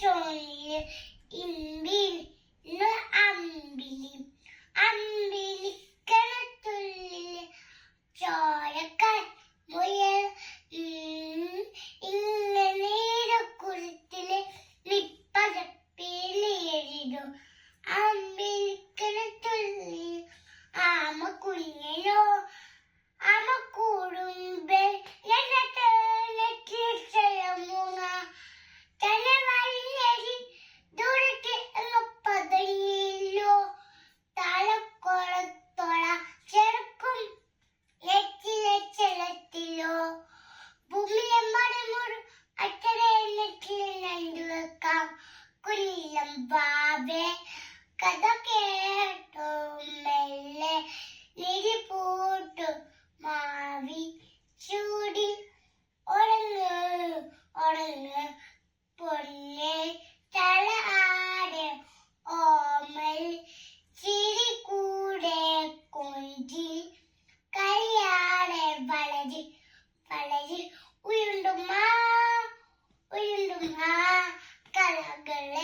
ചോണില് ഇമ്പിൽ അമ്പിലി അമ്പിലിക്കണത്തുള്ളില് ചോരക്കാർ മുയൽ ഇങ്ങനീരക്കുളത്തില് നിപ്പതപ്പേലി എഴുതും അമ്പിലിക്കണത്തുള്ളിൽ ആമ കുഞ്ഞനോ ആമ കൂടുമ്പേ ബാബേ കഥ കേട്ടോ മെല്ലെ നിധി പൂട്ടു മാവി ചൂടി ഉറങ്ങ് ഉറങ്ങ് പൊന്നെ തല ആടെ ഓമൽ ചിരി കൂടെ കൊഞ്ചി കയ്യാടെ വളരി വളരി ഉരുണ്ടുമാ കലകളെ